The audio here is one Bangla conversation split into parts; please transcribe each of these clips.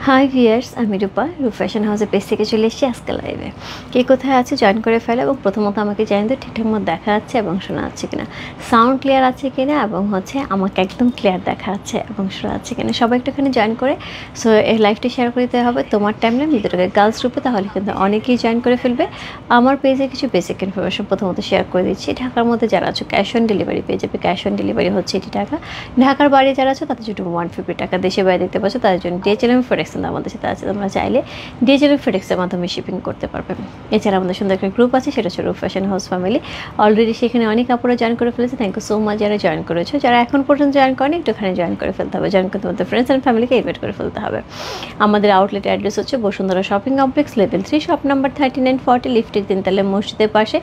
হাই ভিয়ার্স, আমি রূপা ফ্যাশন হাউসের পেজ থেকে চলে এসেছি আজকে লাইভে। কে কোথায় আছে জয়েন করে ফেলো এবং প্রথমত আমাকে জানিয়ে দাও ঠিকঠাক মতো দেখা যাচ্ছে এবং শোনা যাচ্ছে কিনা, সাউন্ড ক্লিয়ার আছে কিনা এবং আমাকে একদম ক্লিয়ার দেখা যাচ্ছে এবং শোনা যাচ্ছে কিনা। সবাই একটুখানি জয়েন করে সো এই লাইভটি শেয়ার করে দিতে হবে তোমার টাইমলাইন ভিতরে গার্লস গ্রুপে, তাহলে কিন্তু অনেকেই জয়েন করে ফেলবে। আমার পেজে কিছু বেসিক ইনফরমেশন প্রথমত শেয়ার করে দিচ্ছি। ঢাকার মধ্যে যারা আছো ক্যাশ অন ডেলিভারি পেয়ে যাবে, ক্যাশ অন ডেলিভারি হচ্ছে 80 টাকা। ঢাকার বাইরে যারা আছো তাদের জন্য 150 টাকা। দেশে বাইরে দেখতে পাচ্ছ তাদের জন্য DHL ফেডেক্স আমাদের সাথে আছে, তোমরা চাইলে DHL ফেডেক্সের মাধ্যমে শিপিং করতে পারবে। এছাড়া আমাদের সুন্দর একটা গ্রুপ আছে, সেটা হচ্ছে রূপ ফ্যাশন হাউস ফ্যামিলি। অলরেডি সেখানে অনেক আপুরা জয়েন করে ফেলেছে, থ্যাংক ইউ সো মাচ যারা জয়েন করেছো। যারা এখন পর্যন্ত জয়েন করেনি একটুখানি জয়েন করে ফেলতে হবে, জয়েন করতে তোমাদের ফ্রেন্ডস অ্যান্ড ফ্যামিলিকে ইনভাইট করে ফেলতে হবে। আমাদের আউটলেট অ্যাড্রেস হচ্ছে Bashundhara shopping complex level 3 shop number 3940 লিফটের 3 তলা মসজিদের পাশে।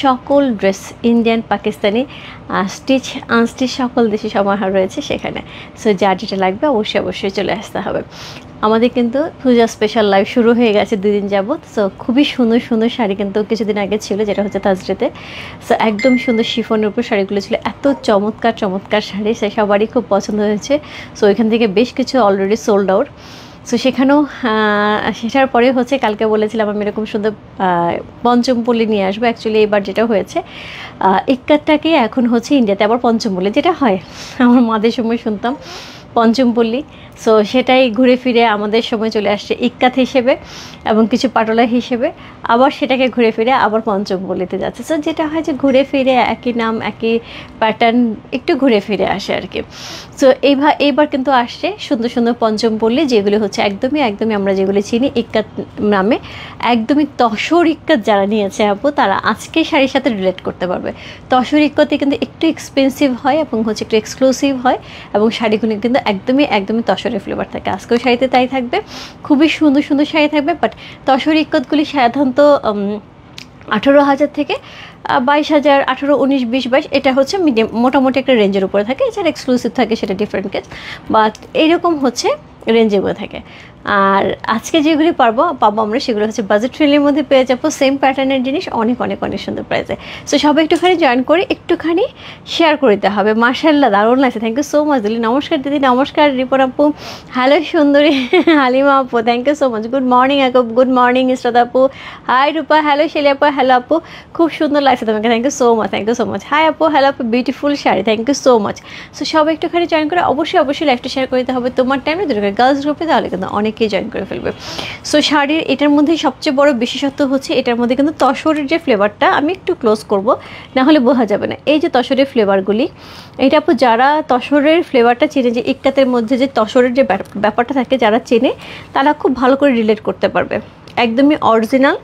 সকল dress Indian, Pakistani, stitch unstitch সকল দেশি সমাহার রয়েছে সেখানে। সো যার যেটা লাগবে অবশ্যই চলে আসতে হবে। আমাদের কিন্তু পূজা স্পেশাল লাইভ শুরু হয়ে গেছে 2 দিন যাবত। সো খুবই সুন্দর সুন্দর শাড়ি কিন্তু কিছুদিন আগে ছিল, যেটা হচ্ছে থার্সডেতে। সো একদম সুন্দর শিফনের উপর শাড়িগুলো ছিল, এত চমৎকার শাড়ি, সে সবারই খুব পছন্দ হয়েছে। সো এখান থেকে বেশ কিছু অলরেডি সোল্ড আউট। সো সেখানেও সেটার পরে কালকে বলেছিলাম আমি এরকম সুন্দর পঞ্চমপল্লী নিয়ে আসবো। অ্যাকচুয়ালি এবার যেটা হয়েছে ইক্কাতটাকে এখন ইন্ডিয়াতে আবার পঞ্চমপল্লী যেটা হয়, আমার মাদের সময় শুনতাম পঞ্চমপল্লী। সো সেটাই ঘুরে ফিরে আমাদের সময় চলে আসছে ইক্কাত হিসেবে এবং কিছু পাটোলা হিসেবে, আবার সেটাকে ঘুরে ফিরে আবার পঞ্চমপল্লীতে যাচ্ছে। সো যেটা হয় যে ঘুরে ফিরে একই নাম একই প্যাটার্ন একটু ঘুরে ফিরে আসে আর কি। সো এইবার কিন্তু আসছে সুন্দর সুন্দর পঞ্চমপল্লী, যেগুলি একদমই আমরা যেগুলি চিনি ইক্কাত নামে, একদমই তসর ইক্কাত যারা নিয়েছে আপু তারা আজকে শাড়ির সাথে রিলেট করতে পারবে। তসর ইক্কাতে কিন্তু একটু এক্সপেন্সিভ হয় এবং একটু এক্সক্লুসিভ হয় এবং শাড়িগুলো কিন্তু একদমই তসরের ফ্লেভার থাকে। আজকেও শাড়িতে তাই থাকবে, খুবই সুন্দর সুন্দর শাড়ি থাকবে। বাট তসর ইক্কতগুলি সাধারণত 18,000 থেকে 22,000, 18, 19, 20, 22 এটা মিডিয়াম মোটামুটি একটা রেঞ্জের উপরে থাকে। এছাড়া এক্সক্লুসিভ থাকে সেটা ডিফারেন্ট কেস, বাট এইরকম রেঞ্জের উপরে থাকে। আর আজকে যেগুলি পাবো আমরা সেগুলো বাজেট ফ্রেন্ডলির মধ্যে পেয়ে যাবো, সেম প্যাটার্নের জিনিস অনেক সুন্দর প্রাইসে। সো সবাই একটুখানি জয়েন করে একটুখানি শেয়ার করে দিতে হবে। মাশাআল্লাহ দারুণ লাগছে, থ্যাংক ইউ সো মাচ দিলি। নমস্কার দিদি, নমস্কার রিপন আপু, হ্যালো সুন্দরী হালিমা আপু, thank you so much. Good morning আপু, গুড মর্নিং ইসরাত আপু, হাই রূপা, হ্যালো শেলি আপু, হ্যালো আপু, খুব সুন্দর লাগছে তোমাকে, thank you so much. Hi আপু, হ্যালো আপু, beautiful sari, thank you so much. So সবাই একটুখানি জয়েন করে অবশ্যই লাইভটা শেয়ার করে দিতে হবে তোমার টাইমে গার্লস গ্রুপে, তাহলে কিন্তু অনেকেই জয়েন করে ফেলবে। সো শাড়ির এটার মধ্যে সবচেয়ে বড় বিশেষত্ব এটার মধ্যে কিন্তু তসরের যে ফ্লেভারটা, আমি একটু ক্লোজ করব না হলে বোঝা যাবে না। এই যে তসরের ফ্লেভারগুলি, এটা আপু যারা তসরের ফ্লেভারটা চেনে, যে ইক্কাতের মধ্যে যে তসরের যে ব্যাপারটা থাকে যারা চেনে তারা খুব ভালো করে রিলেট করতে পারবে। একদমই অরিজিনাল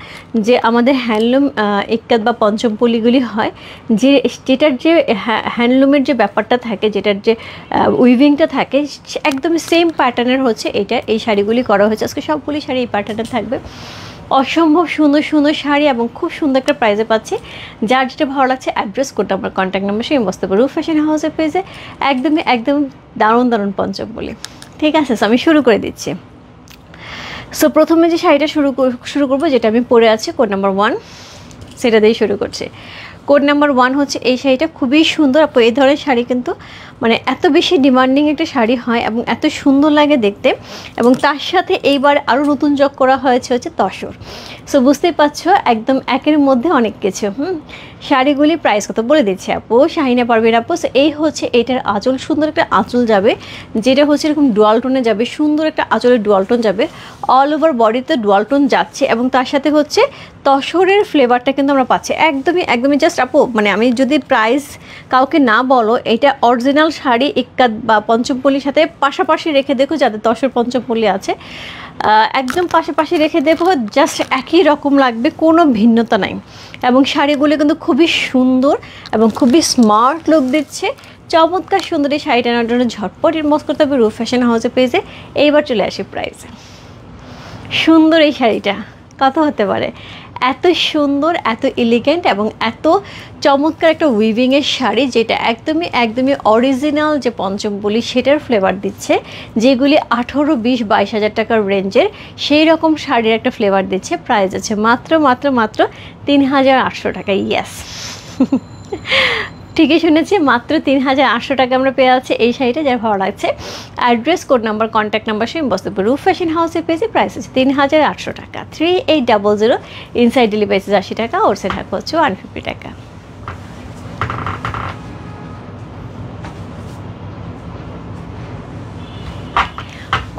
যে আমাদের হ্যান্ডলুম ইক্কাত বা পঞ্চমপল্লীগুলি হয়, যেটার যে হ্যান্ডলুমের যে ব্যাপারটা থাকে, যেটার যে উইভিংটা থাকে, একদমই সেম প্যাটার্নের এটা এই শাড়িগুলি করা হয়েছে। আজকে সবগুলি শাড়ি এই প্যাটার্নের থাকবে, অসম্ভব সুন্দর শাড়ি এবং খুব সুন্দর একটা প্রাইসে পাচ্ছি। যার যেটা ভালো লাগছে address code number contact number সেই বসতে পারো রূপ ফ্যাশন হাউসের পেজে। একদম দারুণ পঞ্চমপল্লী। ঠিক আছে, আমি শুরু করে দিচ্ছি। সো প্রথমে যে শাড়িটা শুরু করবো, যেটা আমি পরে আছি কোড নাম্বার 1, সেটা দিয়েই শুরু করছি। কোড নাম্বার 1 এই শাড়িটা খুবই সুন্দর আপু। এই ধরনের শাড়ি কিন্তু এত বেশি ডিমান্ডিং একটা শাড়ি হয় এবং এত সুন্দর লাগে দেখতে, এবং তার সাথে এইবার আরও নতুন যোগ করা হয়েছে তসর। সো বুঝতেই পারছো একদম একের মধ্যে অনেক কিছু। শাড়িগুলি প্রাইস কত বলে দিচ্ছি আপু, শাহিনা পারবেন আপু। সো এই এটার আঁচল, সুন্দর একটা আঁচল যাবে, যেটা এরকম ডুয়াল টোনে যাবে, সুন্দর একটা আঁচলের ডুয়াল টোন যাবে, অল ওভার বডিতে ডুয়াল টোন যাচ্ছে এবং তার সাথে তসরের ফ্লেভারটা কিন্তু আমরা পাচ্ছি। একদমই জাস্ট আপু আমি যদি প্রাইস কাউকে না বলো, এটা অরিজিনাল শাড়ি ইক্কাত বা পঞ্চমপল্লীর সাথে পাশাপাশি রেখে দেখো, যাদের তসর পঞ্চমপল্লী আছে একদম পাশাপাশি রেখে দেখো, জাস্ট একই রকম লাগবে, কোনো ভিন্নতা নাই। এবং শাড়িগুলো কিন্তু খুবই সুন্দর এবং খুবই স্মার্ট লুক দিচ্ছে। চমৎকার সুন্দর এই শাড়িটা আনার জন্য ঝটপট ইনবক্স করতে হবে রূপ ফ্যাশন হাউসের পেজে। এইবার চলে আসি প্রাইসে। সুন্দর এই শাড়িটা কত হতে পারে? এত সুন্দর, এত এলিগেন্ট এবং এত চমৎকার একটা উইভিংয়ের শাড়ি, যেটা একদমই অরিজিনাল যে পঞ্চমপল্লী সেটার ফ্লেভার দিচ্ছে, যেগুলি 18, 20, 22 হাজার টাকার রেঞ্জের সেই রকম শাড়ির একটা ফ্লেভার দিচ্ছে। প্রাইস আছে মাত্র 3,800 টাকা। ইয়েস ঠিকই শুনেছি, মাত্র 3800 টাকা আমরা পেয়ে যাচ্ছি এই শাড়িটা, যার ভালো লাগছে। Address, code number, contact number সে বস্তুপুর রূপ ফ্যাশন হাউসে পেয়েছি। প্রাইস হচ্ছে 3800 টাকা। 3800, ইনসাইড ডেলিভারি 80 টাকা, আউটসাইড ঢাকা হচ্ছে 150 টাকা।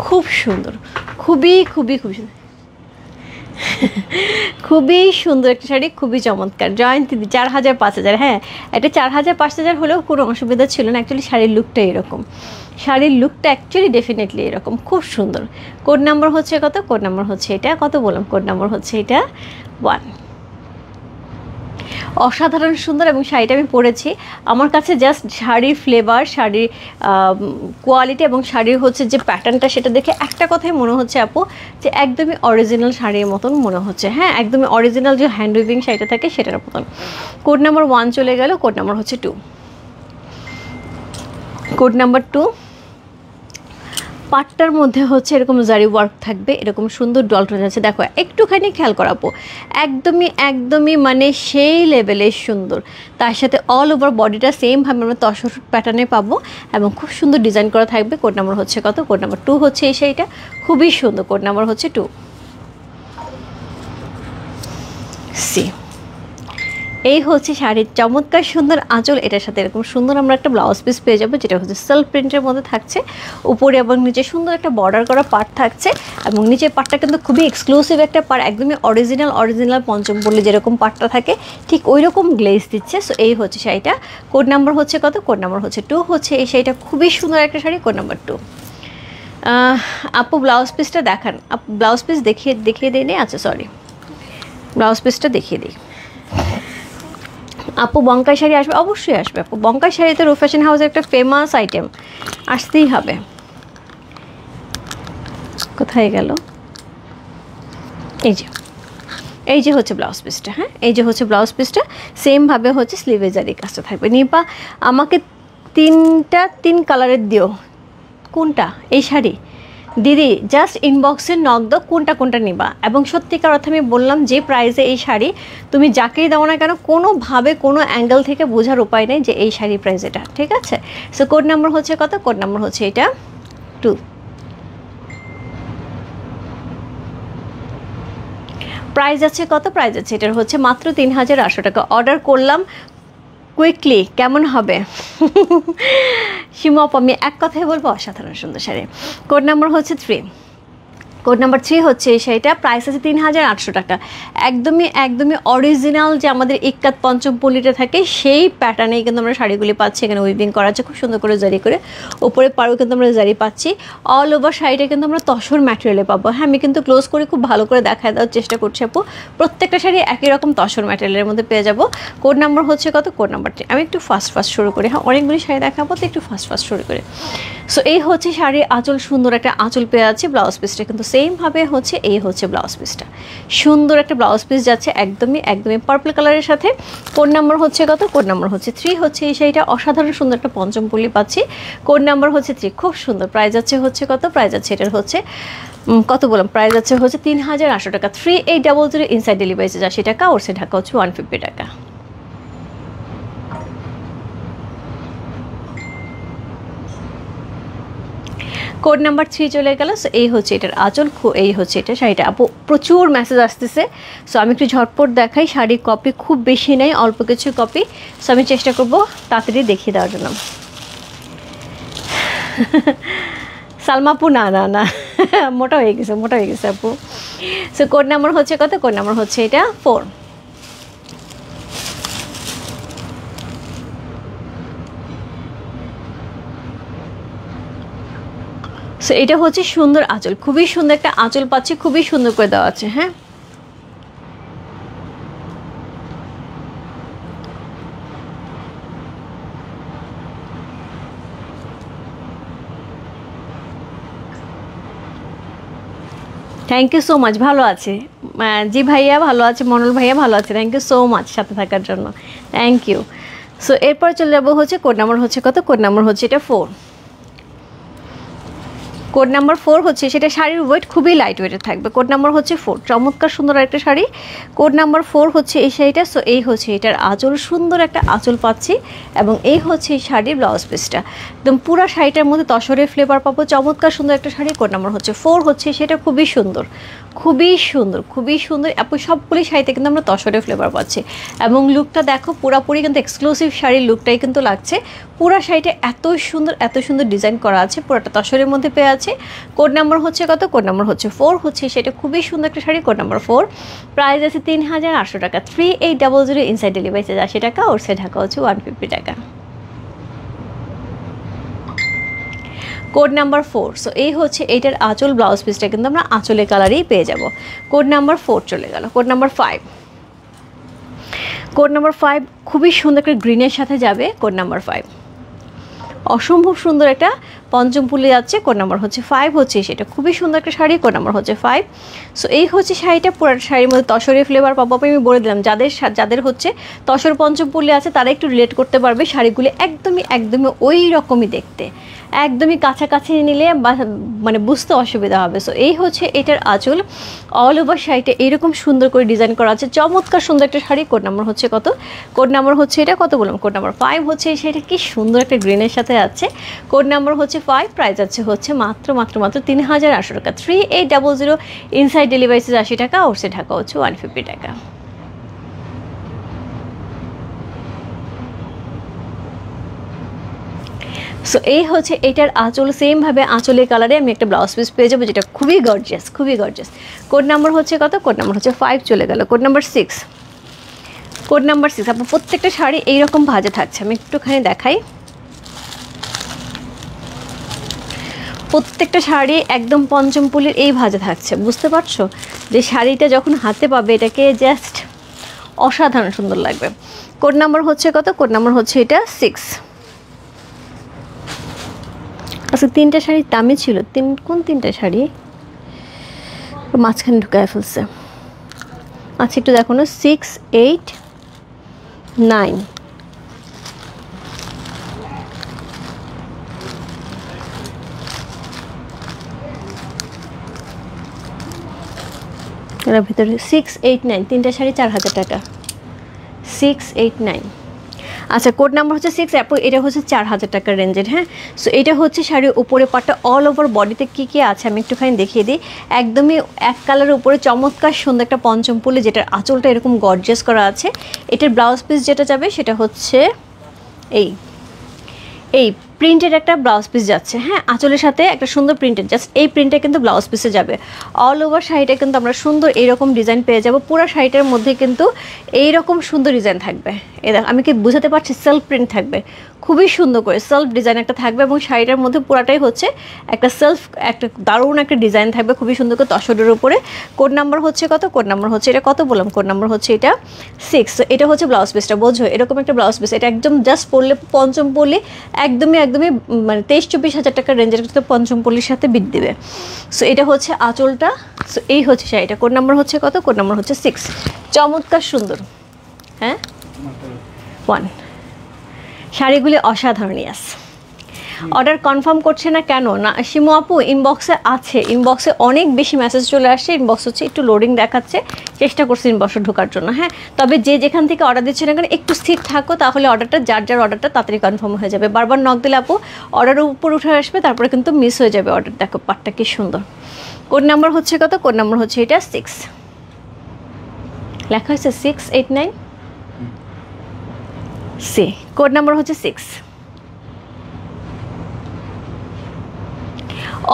খুব সুন্দর, খুবই খুবই খুবই সুন্দর, খুবই সুন্দর একটা শাড়ি, খুবই চমৎকার। জয়ন্তী 4000 5000, হ্যাঁ এটা 4000 5000 হলেও কোনো অসুবিধা ছিল না। অ্যাকচুয়ালি শাড়ির লুকটা এরকম, শাড়ির লুকটা অ্যাকচুয়ালি ডেফিনেটলি এরকম, খুব সুন্দর। কোড নাম্বার হচ্ছে কত? কোড নাম্বার হচ্ছে এটা, কত বললাম? কোড নাম্বার হচ্ছে এটা 1। অসাধারণ সুন্দর, এবং শাড়িটা আমি পরেছি, আমার কাছে জাস্ট শাড়ির ফ্লেভার, শাড়ির কোয়ালিটি এবং শাড়ির হচ্ছে যে প্যাটার্নটা, সেটা দেখে একটা কথাই মনে হচ্ছে আপু যে একদমই অরিজিনাল শাড়ির মতন মনে হচ্ছে। হ্যাঁ, একদমই অরিজিনাল যে হ্যান্ড উইভিং শাড়িটা থাকে সেটার মতন। কোড নাম্বার 1 চলে গেল, কোড নাম্বার হচ্ছে 2। কোড নাম্বার 2, পাটটার মধ্যে হচ্ছে এরকম জারি ওয়ার্ক থাকবে, এরকম সুন্দর ডলটন আছে। দেখো একটুখানি খেয়াল করাবো, একদমই একদমই মানে সেই লেভেলের সুন্দর। তার সাথে অল ওভার বডিটা সেমভাবে আমরা তসর প্যাটার্নে পাবো এবং খুব সুন্দর ডিজাইন করা থাকবে। কোড নাম্বার হচ্ছে কত? কোড নাম্বার 2 হচ্ছে এই শাড়িটা, খুবই সুন্দর। কোড নাম্বার হচ্ছে 2। সি, এই হচ্ছে শাড়ির চমৎকার সুন্দর আঁচল। এটার সাথে এরকম সুন্দর আমরা একটা ব্লাউজ পিস পেয়ে যাবো, যেটা হচ্ছে সেলফ প্রিন্টের মধ্যে থাকছে। উপরে এবং নিচে সুন্দর একটা বর্ডার করা পার্ট থাকছে, এবং নিচের পার্টটা কিন্তু খুবই এক্সক্লুসিভ একটা পার্ট, একদমই অরিজিনাল পঞ্চমপল্লী যেরকম পার্টটা থাকে ঠিক ওই রকম গ্লেজ দিচ্ছে। সো এই হচ্ছে শাড়িটা। কোড নাম্বার হচ্ছে কত? কোড নাম্বার হচ্ছে 2 হচ্ছে এই শাড়িটা, খুবই সুন্দর একটা শাড়ি। Code number 2। আপু ব্লাউজ পিসটা দেখান, আপু ব্লাউজ পিস দেখিয়ে দিই নেই, আচ্ছা সরি, ব্লাউজ পিসটা দেখিয়ে দিই। আপু বঙ্কাই শাড়ি আসবে? অবশ্যই আসবে আপু, বঙ্কাই শাড়ি তো রূপ ফ্যাশন হাউসের একটা ফেমাস আইটেম, আসতেই হবে। কোথায় গেল? এই যে হচ্ছে ব্লাউজ পিসটা। হ্যাঁ, এই যে হচ্ছে ব্লাউজ পিসটা, সেমভাবে হচ্ছে স্লিভে জারি কাজটা থাকবে। নিপা আমাকে 3 কালারের দিও। কোনটা? এই শাড়ি দিদি জাস্ট ইনবক্সে নক দাও কোনটা নিবা। এবং সত্যিকার অর্থে আমি বললাম যে প্রাইসে এই শাড়ি তুমি যাকেই দাও না কেন, কোনোভাবে কোনো অ্যাঙ্গেল থেকে বোঝার উপায় নেই যে এই শাড়ি প্রাইস এটা, ঠিক আছে? সো কোড নাম্বার হচ্ছে কত? কোড নাম্বার হচ্ছে এটা 2। প্রাইস আছে কত? প্রাইস আছে এটার হচ্ছে মাত্র 3800 টাকা। অর্ডার করলাম কুইকলি, কেমন হবে? সীমা, আমি এক কথাই বলবো অসাধারণ সুন্দর শাড়ি। কোড নাম্বার হচ্ছে 3। কোড নাম্বার 3 হচ্ছে এই শাড়িটা, প্রাইস আছে 3800 টাকা। একদমই অরিজিনাল যে আমাদের ইক্কাত পঞ্চমপল্লীটা থাকে সেই প্যাটার্নেই কিন্তু আমরা শাড়িগুলি পাচ্ছি। এখানে উইভিং করা আছে খুব সুন্দর করে জারি করে, উপরে পাড়ও কিন্তু আমরা জারি পাচ্ছি। অল ওভার শাড়িটা কিন্তু আমরা তসর ম্যাটেরিয়ালে পাবো। হ্যাঁ, আমি কিন্তু ক্লোজ করে খুব ভালো করে দেখায় দেওয়ার চেষ্টা করছি আপু, প্রত্যেকটা শাড়ি একই রকম তসর ম্যাটেরিয়ালের মধ্যে পেয়ে যাবো। কোড নাম্বার হচ্ছে কত? Code number 3। আমি একটু ফাস্ট শুরু করি, হ্যাঁ অনেকগুলি শাড়ি দেখাবো তো একটু ফাস্ট শুরু করে। সো এই হচ্ছে শাড়ির আঁচল, সুন্দর একটা আঁচল পেয়ে যাচ্ছে। ব্লাউজ পিসটা কিন্তু সেমভাবে হচ্ছে, এই হচ্ছে ব্লাউজ পিসটা, সুন্দর একটা ব্লাউজ পিস যাচ্ছে একদমই পার্পল কালারের সাথে। কোড নাম্বার হচ্ছে কত? কোড নাম্বার হচ্ছে 3 হচ্ছে এই শাড়িটা, অসাধারণ সুন্দর একটা পঞ্চমপল্লী পাচ্ছি। কোড নাম্বার হচ্ছে 3, খুব সুন্দর। প্রাইস আছে হচ্ছে কত? প্রাইস আছে এটার হচ্ছে কত বললাম? প্রাইস আছে হচ্ছে 3800 টাকা। 3800, ইনসাইড ডেলিভারি 80 টাকা, আউটসাইড ঢাকা হচ্ছে 150 টাকা। কোড নাম্বার 3 চলে গেল। সো এই হচ্ছে এটার আঁচল, এই হচ্ছে এটা শাড়িটা। আপু প্রচুর মেসেজ আসতেছে, সো আমি একটু ঝটপট দেখাই। শাড়ির কপি খুব বেশি নেই, অল্প কিছু কপি, সো আমি চেষ্টা করবো তাড়াতাড়ি দেখিয়ে দেওয়ার জন্য। সালমাপু না মোটা হয়ে গেছে আপু। সো কোড নাম্বার হচ্ছে কত? কোড নাম্বার হচ্ছে এটা 4। সো এটা হচ্ছে সুন্দর আঁচল, খুবই সুন্দর একটা আঁচল পাচ্ছি, খুবই সুন্দর করে দেওয়া আছে। হ্যাঁ, থ্যাংক ইউ সো মাচ। ভালো আছে জি ভাইয়া, ভালো আছে মনোল ভাইয়া, ভালো আছে। থ্যাংক ইউ সো মাচ সাথে থাকার জন্য, থ্যাংক ইউ। সো এরপর চলে যাবো হচ্ছে কোড নাম্বার হচ্ছে কত? কোড নাম্বার হচ্ছে এটা 4। কোড নাম্বার 4 হচ্ছে, সেটা শাড়ির ওয়েট খুবই লাইট ওয়েটের থাকবে। কোড নাম্বার হচ্ছে 4, চমৎকার সুন্দর একটা শাড়ি। কোড নাম্বার 4 হচ্ছে এই শাড়িটা। সো এই হচ্ছে এটার আঁচল, সুন্দর একটা আঁচল পাচ্ছি এবং এই হচ্ছে এই শাড়ির ব্লাউজ পিসটা। একদম পুরো শাড়িটার মধ্যে তসরের ফ্লেভার পাবো, চমৎকার সুন্দর একটা শাড়ি। কোড নাম্বার হচ্ছে 4 হচ্ছে, সেটা খুবই সুন্দর, খুবই সুন্দর, খুবই সুন্দর। আপু সবগুলি শাড়িতে কিন্তু আমরা তসরের ফ্লেভার পাচ্ছি এবং লুকটা দেখো পুরাপুরি কিন্তু এক্সক্লুসিভ শাড়ির লুকটাই কিন্তু লাগছে। পুরা শাড়িটা এত সুন্দর, এত সুন্দর ডিজাইন করা আছে, পুরোটা তসরের মধ্যে পেয়ে আছে। কোড নাম্বার হচ্ছে কত? কোড নাম্বার হচ্ছে 4 হচ্ছে, সেটা খুবই সুন্দর একটা শাড়ি। কোড নাম্বার 4, প্রাইস আছে 3800 টাকা, 3800। ইনসাইড ডেলিভারি চার্জ 80 টাকা, ওর সে ঢাকা হচ্ছে 150 টাকা। কোড নাম্বার 4, সো এই হচ্ছে এইটার আঁচল, ব্লাউজ পিসটা কিন্তু আমরা আঁচলের কালারেই পেয়ে যাব। কোড নাম্বার 4 চলে গেল। কোড নাম্বার 5, কোড নাম্বার 5 খুবই সুন্দর একটা গ্রিনের সাথে যাবে। কোড নাম্বার 5 অসম্ভব সুন্দর একটা পঞ্চম ফুলে যাচ্ছে। কোড নাম্বার হচ্ছে 5 হচ্ছে, সেটা খুবই সুন্দর একটা শাড়ি। কোড নাম্বার হচ্ছে 5। সো এই হচ্ছে শাড়িটা, পুরো শাড়ির মধ্যে তসরের ফ্লেভার পাবো। আমি বলে দিলাম যাদের হচ্ছে তসর পঞ্চম ফুলে আছে তারা একটু রিলেট করতে পারবে। শাড়িগুলি একদমই ওই রকমই দেখতে, একদমই কাছাকাছি নিলে মানে বুঝতে অসুবিধা হবে। সো এই হচ্ছে এটার আঁচল, অল ওভার শাড়িটা এরকম সুন্দর করে ডিজাইন করা আছে, চমৎকার সুন্দর একটা শাড়ি। কোড নাম্বার হচ্ছে কত? কোড নাম্বার হচ্ছে এটা কত বললাম? কোড নাম্বার 5 হচ্ছে, সেটা কি সুন্দর একটা গ্রিনের সাথে আছে। কোড নাম্বার হচ্ছে 5, প্রাইস হচ্ছে মাত্র 3800 টাকা, 3800। ইনসাইড ডেলিভারি চার্জ 80 টাকা, ওর সে ঢাকা হচ্ছে 150 টাকা। সো এই হচ্ছে এটার আঁচল, সেমভাবে আঁচলের কালারে আমি একটা ব্লাউজ পিস পেয়ে যাবো, যেটা খুবই গর্জিয়াস, খুবই গর্জিয়াস। কোড নাম্বার হচ্ছে কত? কোড নাম্বার হচ্ছে 5 চলে গেল। Code number 6, code number 6। আপনার প্রত্যেকটা শাড়ি এইরকম ভাজে থাকছে, আমি একটুখানি দেখাই। প্রত্যেকটা শাড়ি একদম পঞ্চম পুলির এই ভাজে থাকছে, বুঝতে পারছো? যে শাড়িটা যখন হাতে পাবে এটাকে জাস্ট অসাধারণ সুন্দর লাগবে। কোড নাম্বার হচ্ছে কত? কোড নাম্বার হচ্ছে এটা 6। আচ্ছা, 3টা শাড়ির দামই ছিল, কোন 3টা শাড়ি মাঝখানে ঢুকায় ফেলছে? আচ্ছা একটু দেখো না, 6, 8, 9। এর ভিতরে 6, 8, 9, 3টা শাড়ি 4000 টাকা, 6, 8, 9। আচ্ছা, কোড নাম্বার হচ্ছে 6। আপু এটা হচ্ছে 4000 টাকার রেঞ্জের। হ্যাঁ, সো এটা হচ্ছে শাড়ির উপরে পাটটা, অল ওভার বডিতে কী কী আছে আমি একটুখানি দেখিয়ে দিই। একদমই এক কালারের উপরে চমৎকার সুন্দর একটা পঞ্চম ফুলে, যেটার আঁচলটা এরকম গর্জিয়াস করা আছে। এটার ব্লাউজ পিস যেটা যাবে সেটা হচ্ছে এই প্রিন্টের একটা ব্লাউজ পিস যাচ্ছে। হ্যাঁ, আঁচলের সাথে একটা সুন্দর প্রিন্টের, জাস্ট এই প্রিন্টে কিন্তু ব্লাউজ পিসে যাবে। অল ওভার শাড়িটা কিন্তু আমরা সুন্দর এইরকম ডিজাইন পেয়ে যাব। পুরো শাড়িটার মধ্যে কিন্তু এইরকম সুন্দর ডিজাইন থাকবে। আমি কি বুঝাতে পারছি? সেলফ প্রিন্ট থাকবে, খুবই সুন্দর করে সেলফ ডিজাইন একটা থাকবে এবং শাড়িটার মধ্যে পুরাটাই হচ্ছে একটা একটা দারুণ একটা ডিজাইন থাকবে, খুবই সুন্দর করে তসরের উপরে। কোড নাম্বার হচ্ছে কত? কোড নাম্বার হচ্ছে এটা কত বললাম? কোড নাম্বার হচ্ছে এটা 6। এটা হচ্ছে ব্লাউজ পিসটা, বোঝো এরকম একটা ব্লাউজ পিস। এটা একদম জাস্ট পরলে, পঞ্চম পরলে একদমই মানে 23-24 হাজার টাকার রেঞ্জের পঞ্চম পল্লির সাথে বিট দিবে। সো এটা হচ্ছে আঁচলটা। সো এই হচ্ছে শাড়িটা। কোড নাম্বার হচ্ছে কত? কোড নাম্বার হচ্ছে 6। চমৎকার সুন্দর। হ্যাঁ, 1। শাড়িগুলি অসাধারণ। ইয়াস, অর্ডার কনফার্ম করছে না কেন? না শিমু আপু, ইনবক্সে আছে, ইনবক্সে অনেক বেশি মেসেজ চলে আসছে। ইনবক্স হচ্ছে একটু লোডিং দেখাচ্ছে, চেষ্টা করছি ইনবক্সে ঢোকার জন্য। হ্যাঁ, তবে যে যেখান থেকে অর্ডার দিচ্ছে না কেন একটু স্থির থাকো, তাহলে অর্ডারটা যার অর্ডারটা তাড়াতাড়ি কনফার্ম হয়ে যাবে। বারবার নক দিলে আপু অর্ডারের উপর উঠে আসবে, তারপরে কিন্তু মিস হয়ে যাবে অর্ডার। দেখো পাটটা কি সুন্দর। কোড নাম্বার হচ্ছে কত? কোড নাম্বার হচ্ছে এটা 6, লেখা হয়েছে 6, 8, 9 সি। কোড নাম্বার হচ্ছে 6।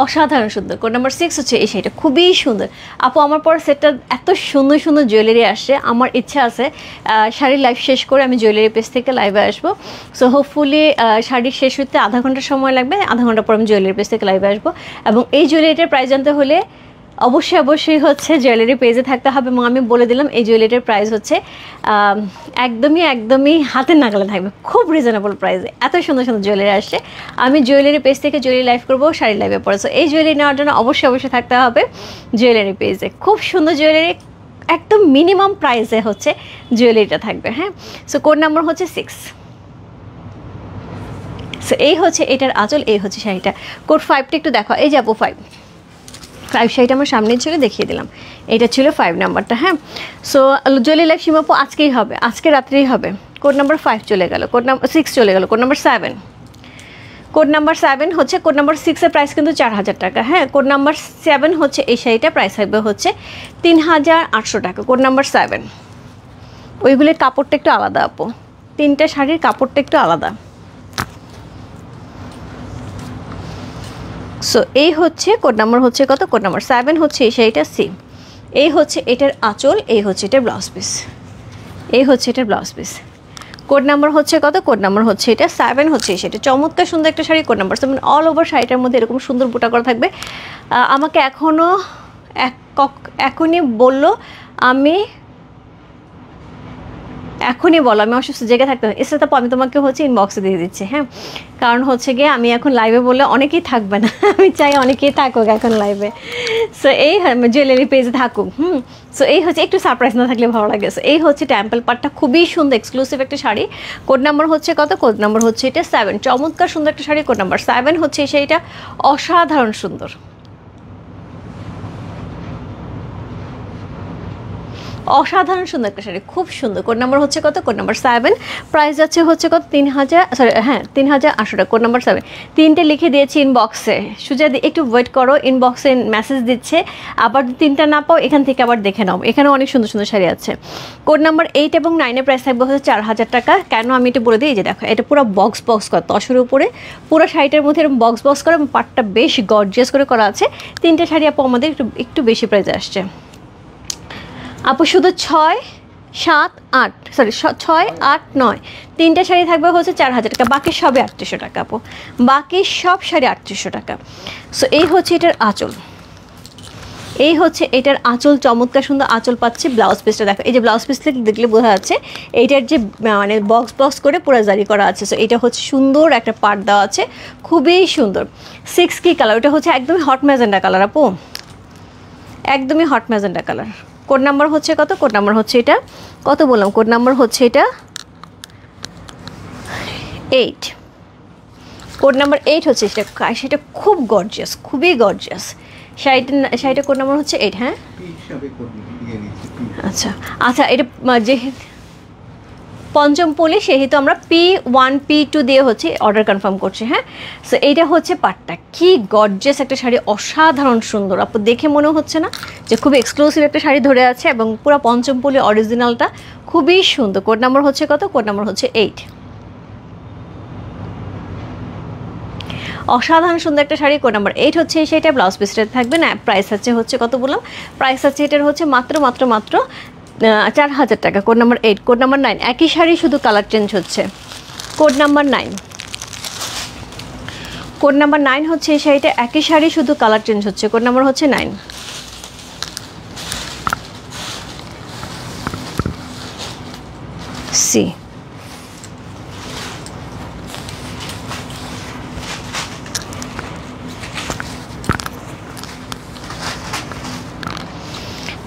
অসাধারণ সুন্দর। কোড নাম্বার 6 হচ্ছে এই শাড়িটা, খুবই সুন্দর। আপু আমার পর সেটটা এত সুন্দর সুন্দর জুয়েলারি আসছে, আমার ইচ্ছা আছে শাড়ির লাইভ শেষ করে আমি জুয়েলারি পেজ থেকে লাইভে আসবো। সো হোপফুলি শাড়ির শেষ হতে আধা ঘন্টা সময় লাগবে, আধা ঘন্টা পর আমি জুয়েলারি পেজ থেকে লাইভে আসবো। এবং এই জুয়েলারিটার প্রাইস জানতে হলে অবশ্যই হচ্ছে জুয়েলারি পেজে থাকতে হবে। এবং আমি বলে দিলাম এই জুয়েলারিটার প্রাইস হচ্ছে একদমই হাতের নাগালে থাকবে, খুব রিজনেবল প্রাইসে। এত সুন্দর সুন্দর জুয়েলারি আসছে। আমি জুয়েলারি পেজ থেকে জুয়েলারি লাইভ করবো শাড়ি লাইভে পরে। সো এই জুয়েলারি নেওয়ার জন্য অবশ্যই থাকতে হবে জুয়েলারি পেজে। খুব সুন্দর জুয়েলারি, একদম মিনিমাম প্রাইসে হচ্ছে জুয়েলারিটা থাকবে। হ্যাঁ, সো কোড নাম্বার হচ্ছে 6। সো এই হচ্ছে এটার আঁচল, এই হচ্ছে শাড়িটা। কোড 5টা একটু দেখো, এই যাবো 5 শাড়িটা আমার সামনে ছিল, দেখিয়ে দিলাম। এটা ছিল 5 নাম্বারটা। হ্যাঁ, সো জুয়েলারি লাইভ সীমাপু আজকেই হবে, আজকে রাত্রেই হবে। কোড নাম্বার 5 চলে গেল, কোড নাম্বার 6 চলে গেল, কোড নাম্বার 7। কোড নাম্বার 7 হচ্ছে, কোড নাম্বার 6-এর প্রাইস কিন্তু 4000 টাকা। হ্যাঁ, কোড নাম্বার 7 হচ্ছে এই শাড়িটা, প্রাইস থাকবে হচ্ছে 3800 টাকা। কোড নাম্বার 7, ওইগুলির কাপড়টা একটু আলাদা আপু, 3টা শাড়ির কাপড়টা একটু আলাদা। সো এই হচ্ছে কোড নাম্বার হচ্ছে কত, কোড নাম্বার 7 হচ্ছে এই শাড়িটা সি। এই হচ্ছে এটার আঁচল, এই হচ্ছে এটার ব্লাউজ পিস, এই হচ্ছে এটার ব্লাউজ পিস। কোড নাম্বার হচ্ছে কত, কোড নাম্বার হচ্ছে এটা 7 হচ্ছে সেটা। চমৎকার সুন্দর একটা sari, code number 7। All over শাড়িটার মধ্যে এরকম সুন্দর বুটা করা থাকবে। আমাকে এখনই বললো, আমি এখনই বলো, আমি অসুস্থ, জেগে থাকতে হবে। এসে তারপর আমি তোমাকে হচ্ছে ইনবক্সে দিয়ে দিচ্ছি। হ্যাঁ, কারণ হচ্ছে গিয়ে আমি এখন লাইভে বললে অনেকেই থাকবে না, আমি চাই অনেকেই থাকুক এখন লাইভে। সো এই জুয়েলারি পেজে থাকুক। সো এই হচ্ছে, একটু সারপ্রাইজ না থাকলে ভালো লাগে। সো এই হচ্ছে টেম্পল পাটটা, খুবই সুন্দর এক্সক্লুসিভ একটা শাড়ি। কোড নাম্বার হচ্ছে কত, কোড নাম্বার হচ্ছে এটা 7। চমৎকার সুন্দর একটা শাড়ি, কোড নাম্বার 7 হচ্ছে এই শাড়িটা, অসাধারণ সুন্দর, অসাধারণ সুন্দর একটা শাড়ি, খুব সুন্দর। কোড নাম্বার হচ্ছে কত, কোড নাম্বার 7। প্রাইস যাচ্ছে হচ্ছে কত, 3000, সরি হ্যাঁ 3800 টাকা। কোড নাম্বার 7 3টে লিখে দিয়েছি ইনবক্সে, সুজা একটু ওয়েট করো, ইনবক্সে মেসেজ দিচ্ছে। আবার 3টা না পাও, এখান থেকে আবার দেখে নাও, এখানে অনেক সুন্দর সুন্দর শাড়ি আছে। কোড নাম্বার 8 এবং 9-এর প্রাইস থাকবে হচ্ছে 4000 টাকা। কেন আমি এটা বলে দিই, যে দেখো এটা পুরো বক্স করা, তসরের উপরে পুরো শাড়িটার মধ্যে এরকম বক্স করা, এবং পাটটা বেশ গর্জিয়াস করে করা আছে। 3টে শাড়ি আপু আমাদের একটু বেশি প্রাইসে আসছে আপু, শুধু 6, 7, 8, সরি 6, 8, 9 3টে শাড়ি থাকবে হচ্ছে 4000 টাকা। বাকি সবই 3800 টাকা আপু, বাকি সব শাড়ি 3800 টাকা। সো এই হচ্ছে এটার আঁচল, এই হচ্ছে এটার আঁচল, চমৎকার সুন্দর আঁচল পাচ্ছে। ব্লাউজ পিসটা দেখো, এই যে ব্লাউজ পিস থেকে দেখলে বোঝা যাচ্ছে এইটার যে মানে বক্স করে পুরো জারি করা আছে। সো এটা হচ্ছে সুন্দর একটা পাট দেওয়া আছে, খুবই সুন্দর। 6 কি কালার, ওটা হচ্ছে একদমই হট ম্যাজেন্ডা কালার আপু, একদমই hot magenta colour. Code number হচ্ছে কত, কোড নাম্বার হচ্ছে এটা কত বললাম, কোড নাম্বার হচ্ছে এটা 8। কোড নাম্বার 8 হচ্ছে সেটা খুব গর্জিয়াস, খুবই গর্জিয়াস শাড়িটা। কোড নাম্বার হচ্ছে 8। হ্যাঁ আচ্ছা আচ্ছা, এটা যেহেতু পঞ্চম পলি, সেহেতু আমরা P1 P2 দিয়ে হচ্ছে অর্ডার কনফার্ম করছি। হ্যাঁ, সো এইটা হচ্ছে পাটটা, কি গর্জিয়াস একটা শাড়ি, অসাধারণ সুন্দর আপু। দেখে মনে হচ্ছে না যে খুব এক্সক্লুসিভ একটা শাড়ি ধরে আছে, এবং পুরো পঞ্চম পলি অরিজিনালটা খুবই সুন্দর। কোড নাম্বার হচ্ছে কত, কোড নাম্বার হচ্ছে 8। অসাধারণ সুন্দর একটা শাড়ি, কোড নাম্বার 8 হচ্ছে সেটা। ব্লাউজ পিসটা থাকবে না, প্রাইস হচ্ছে কত বললাম, প্রাইস আছে এটার হচ্ছে মাত্র 4000 টাকা। Code number 8। কোড নাম্বার 9, একই শাড়ি শুধু কালার চেঞ্জ হচ্ছে। কোড নাম্বার 9, কোড নাম্বার 9 হচ্ছে এই শাড়িটা, একই শাড়ি শুধু কালার চেঞ্জ হচ্ছে। কোড নাম্বার হচ্ছে 9 সি।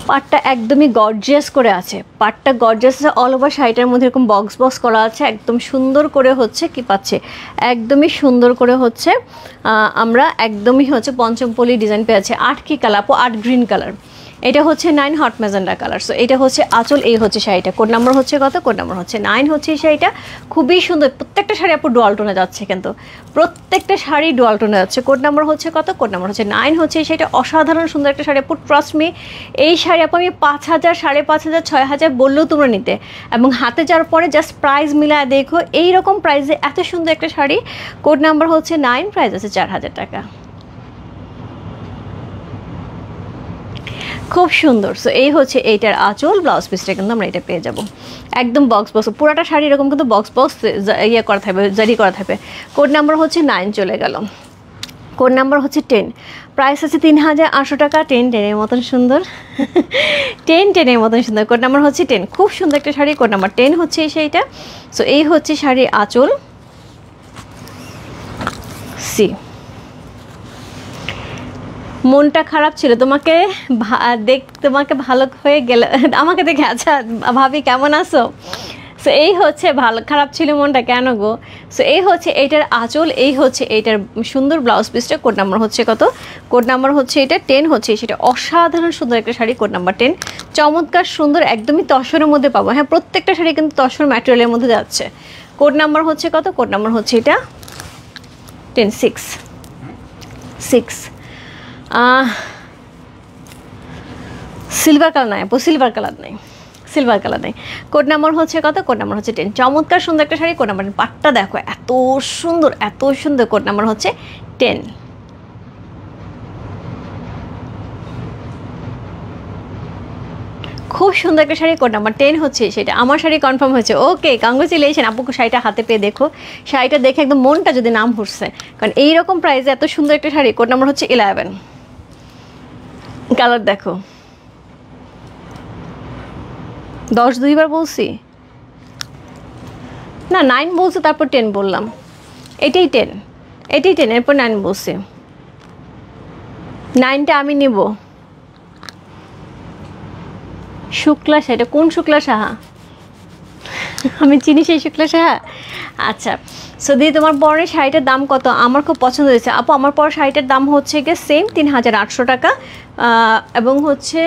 পাটটা একদমই গর্জিয়াস করে আছে, পাটটা গর্জিয়াস আছে। অল ওভার শাড়িটার মধ্যে এরকম বক্স করা আছে, একদম সুন্দর করে হচ্ছে কি পাচ্ছে, একদমই সুন্দর করে হচ্ছে আমরা একদমই হচ্ছে পঞ্চম পলি ডিজাইন পেয়েছে। 8 কি কালার আপু, 8 গ্রিন কালার। এটা হচ্ছে 9 হট ম্যাজেন্ডা কালার। সো এটা হচ্ছে আঁচল, এই হচ্ছে শাড়িটা। কোড নাম্বার হচ্ছে কত, কোড নাম্বার হচ্ছে 9 হচ্ছে এই শাড়িটা, খুবই সুন্দর। প্রত্যেকটা শাড়ি আপু ডুয়াল টোনে যাচ্ছে, কিন্তু প্রত্যেকটা শাড়ি ডুয়াল টোনে যাচ্ছে। কোড নাম্বার হচ্ছে কত, কোড নাম্বার হচ্ছে 9 হচ্ছে এই শাড়িটা। অসাধারণ সুন্দর একটা শাড়ি আপু, ট্রাস্ট মি। এই শাড়ি আপু আমি 5000, 5500, 6000 বললেও তোমরা নিতে, এবং হাতে যাওয়ার পরে জাস্ট প্রাইস মিলায় দেখো, এইরকম প্রাইসে এত সুন্দর একটা শাড়ি। কোড নাম্বার হচ্ছে 9, প্রাইস আছে 4000 টাকা। খুব সুন্দর। সো এই হচ্ছে এইটার আঁচল, ব্লাউজ পিসটা কিন্তু আমরা এটা পেয়ে যাব একদম বক্স পুরাটা শাড়ি এরকম কিন্তু বক্স ইয়ে করা থাকবে, জারি করা থাকবে। কোড নাম্বার হচ্ছে 9 চলে গেল। কোড নাম্বার হচ্ছে 10, প্রাইস আছে 3800 টাকা। 10 মতন সুন্দর, 10 মতন সুন্দর। কোড নাম্বার হচ্ছে 10, খুব সুন্দর একটা শাড়ি। কোড নাম্বার 10 হচ্ছে এই শাড়িটা। সো এই হচ্ছে শাড়ির আঁচল সি। মনটা খারাপ ছিল তোমাকে তোমাকে ভালো হয়ে গেলে আমাকে দেখে। আচ্ছা ভাবি কেমন আছো? সো এই হচ্ছে, ভালো খারাপ ছিল মনটা কেন গো। সো এই হচ্ছে এইটার আঁচল, এই হচ্ছে এইটার সুন্দর ব্লাউজ পিসটা। কোড নাম্বার হচ্ছে কত? কোড নাম্বার হচ্ছে এটা 10 হচ্ছে সেটা। অসাধারণ সুন্দর একটা শাড়ি, কোড নাম্বার 10। চমৎকার সুন্দর, একদমই তসরের মধ্যে পাবো। হ্যাঁ, প্রত্যেকটা শাড়ি কিন্তু তসর ম্যাটেরিয়ালের মধ্যে যাচ্ছে। কোড নাম্বার হচ্ছে কত? কোড নাম্বার হচ্ছে এটা 10 6 6। সিলভার কালার নাই আপু, সিলভার কালার নেই, সিলভার কালার নেই। কোড নাম্বার হচ্ছে কত? কোড নাম্বার হচ্ছে 10। চমৎকার সুন্দর একটা শাড়ি, কোড নাম্বার 10। পাটটা দেখো এত সুন্দর, এত সুন্দর। কোড নাম্বার হচ্ছে 10। খুব সুন্দর একটা শাড়ি, কোড নাম্বার 10 হচ্ছে সেটা। আমার শাড়ি কনফার্ম হয়েছে। ওকে, কংগ্রেচুলেশন আপুকে। শাড়িটা হাতে পেয়ে দেখো, শাড়িটা দেখে একদম মনটা যদি নাম ঘুরছে, কারণ এইরকম প্রাইসে এত সুন্দর একটা শাড়ি। কোড নাম্বার হচ্ছে 11। কালার দেখো, 10 দুইবার বলছি না, 9 বলছি তারপর 10 বললাম। এটাই 10, এটাই 10, এরপর 9 বলছি। 9টা আমি নিব। শুক্লা শাড়িটা কোন শুক্লা সাহা? আমি চিনি সেই শুক্লা সাহা। আচ্ছা, সো দিদি তোমার পরের শাড়িটার দাম কত? আমার খুব পছন্দ হয়েছে আপু। আমার পরের শাড়িটার দাম হচ্ছে গিয়ে সেম 3800 টাকা, এবং হচ্ছে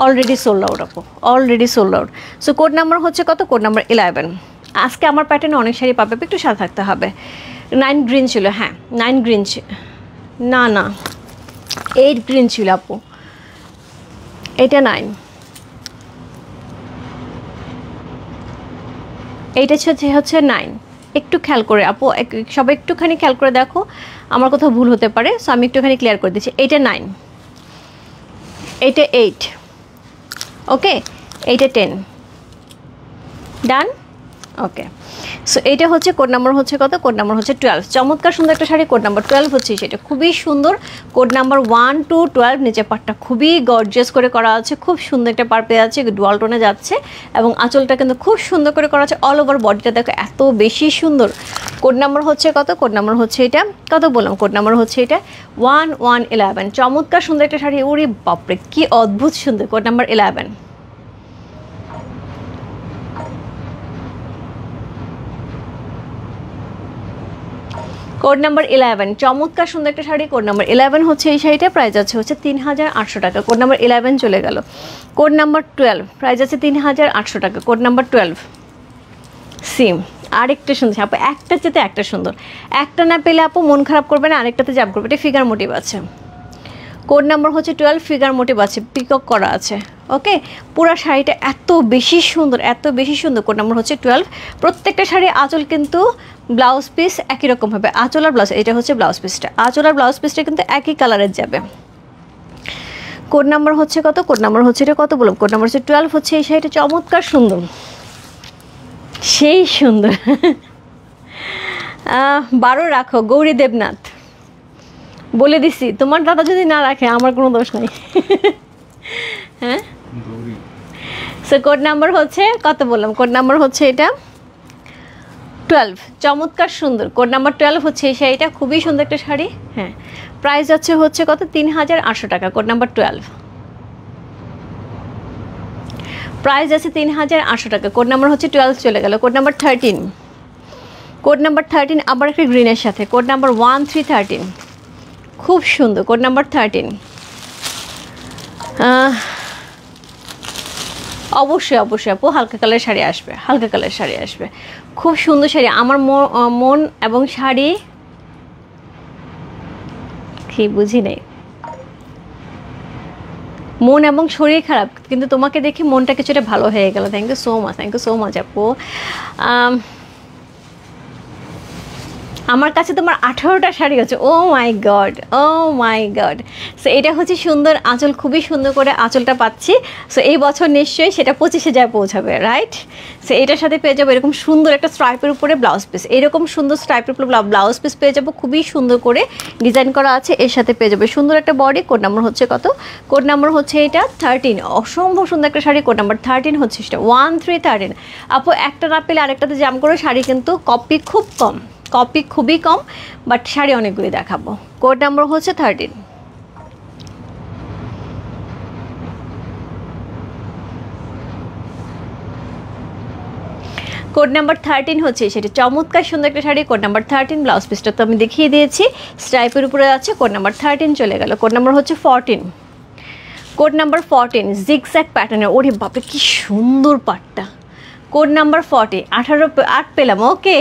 অলরেডি সোল্ড আউট আপু, already sold out. So code number হচ্ছে কত? Code number 11। আজকে আমার প্যাটার্নে অনেক শাড়ি পাবে, একটু সাথে থাকতে হবে। 9 গ্রিন ছিল, হ্যাঁ 9 গ্রিন ছিল, না না 8 গ্রিন ছিল আপু, এটা 9। এইটা হচ্ছে 9। একটু খেয়াল করে আপু, সবাই একটুখানি খেয়াল করে দেখো, আমার কোথাও ভুল হতে পারে। সো আমি একটুখানি ক্লিয়ার করে দিচ্ছি। এইটা 9, এইটা 8, ওকে, এইটা 10। ডান, ওকে। সো এইটা হচ্ছে কোড নাম্বার হচ্ছে কত? কোড নাম্বার হচ্ছে 12। চমৎকার সুন্দর একটা শাড়ি, কোড নাম্বার 12 হচ্ছে সেটা। খুবই সুন্দর। কোড নাম্বার 1 to 12, নিচে পাটটা খুবই গর্জিয়াস করে করা আছে, খুব সুন্দর একটা পার পেয়ে আছে, ডুয়াল টোনে যাচ্ছে, এবং আঁচলটা কিন্তু খুব সুন্দর করে করা আছে। অল ওভার বডিটা দেখো এত বেশি সুন্দর। কোড নাম্বার হচ্ছে কত? কোড নাম্বার হচ্ছে এটা কত বললাম? কোড নাম্বার হচ্ছে এটা 1111। চমৎকার সুন্দর একটা শাড়ি। ওরে বাপরে কি অদ্ভুত সুন্দর। Code number 11। Code number 11। চমৎকার সুন্দর একটা শাড়ি, কোড নাম্বার 11 হচ্ছে এই শাড়িটা। প্রাইস আছে হচ্ছে 3800 টাকা। কোড নাম্বার 11 চলে গেল। কোড নাম্বার 12, প্রাইস আছে 3800 টাকা। কোড নাম্বার 12 সিম। আরেকটা সুন্দর আপু, একটা চেতে একটা সুন্দর। একটা না পেলে আপু মন খারাপ করবে না, আরেকটাতে জাম্প করবে। এটা ফিগার মোটিভ আছে। কোড নাম্বার হচ্ছে 12, ফিগার মোটিভ আছে, পিকক করা আছে। ওকে, পুরো শাড়িটা এত বেশি সুন্দর, এত বেশি সুন্দর। কোড নাম্বার হচ্ছে 12। প্রত্যেকটা শাড়ি আঁচল কিন্তু ব্লাউজ পিস একই রকম হবে। আঁচল আর ব্লাউজ, এটা হচ্ছে ব্লাউজ পিসটা। আঁচল আর ব্লাউজ পিসটা কিন্তু একই কালারের যাবে। কোড নাম্বার হচ্ছে কত? কোড নাম্বার হচ্ছে এটা কত বললাম? কোড নাম্বার হচ্ছে 12 হচ্ছে এই শাড়িটা। চমৎকার সুন্দর, সেই সুন্দর। 12 রাখো, গৌরী দেবনাথ বলে দিছি। তোমার দাদা যদি না রাখে আমার কোনো দোষ নাই। হ্যাঁ, সো কোড নাম্বার হচ্ছে কত বললাম? কোড নাম্বার হচ্ছে এটা 12। চমৎকার সুন্দর। কোড নাম্বার 12 হচ্ছে এই শাড়িটা। খুবই সুন্দর একটা শাড়ি। হ্যাঁ, প্রাইস হচ্ছে কত? 3800 টাকা। কোড নাম্বার 12, প্রাইস আছে 3800 টাকা। কোড নাম্বার হচ্ছে 12 চলে গেল। Code number 13। কোড নাম্বার 13 আবার একটা গ্রিনের সাথে। Code number 1313। খুব সুন্দর। Code number 13। অবশ্যই অবশ্যই আপু, হালকা কালার শাড়ি আসবে, হালকা কালার শাড়ি আসবে। খুব সুন্দর শাড়ি। আমার মন এবং শাড়ি কি বুঝি নেই, মন এবং শরীর খারাপ, কিন্তু তোমাকে দেখে মনটা কিছুটা ভালো হয়ে গেল। Thank you so much, thank you so much আপু। আমার কাছে তোমার 18টা শাড়ি আছে। Oh my god, oh my god. So এটা হচ্ছে সুন্দর আঁচল, খুবই সুন্দর করে আঁচলটা পাচ্ছি। সো এই বছর নিশ্চয়ই সেটা 25,000 পৌঁছাবে, রাইট? সো এটার সাথে পেয়ে যাবো এরকম সুন্দর একটা স্ট্রাইপের উপরে ব্লাউজ পিস। এরকম সুন্দর স্ট্রাইপের উপরে ব্লাউজ পিস পেয়ে যাবো, খুবই সুন্দর করে ডিজাইন করা আছে। এর সাথে পেয়ে যাবে সুন্দর একটা বডি। কোড নাম্বার হচ্ছে কত? কোড নাম্বার হচ্ছে এটা 13। অসম্ভব সুন্দর একটা শাড়ি। কোড নাম্বার 13 হচ্ছে সেটা 1313। আপু একটা না পেলে আরেকটাতে জাম করে। শাড়ি কিন্তু কপি খুব কম, কপি খুবই কম, বাট শাড়ি অনেকগুলি দেখাবো। কোড নাম্বার হচ্ছে 13। কোড নাম্বার 13 হচ্ছে সেটা চমৎকার সুন্দর একটা শাড়ি। কোড নাম্বার 13 ব্লাউজ পিসটা তো আমি দেখিয়ে দিয়েছি, স্ট্রাইপের উপরে আছে। কোড নাম্বার 13 চলে গেল। কোড নাম্বার হচ্ছে 14। কোড নাম্বার 14 জিগজ্যাগ প্যাটার্নের। ওরে বাপরে কি সুন্দর পাটটা। কোড নাম্বার 40 8 পেলাম। ওকে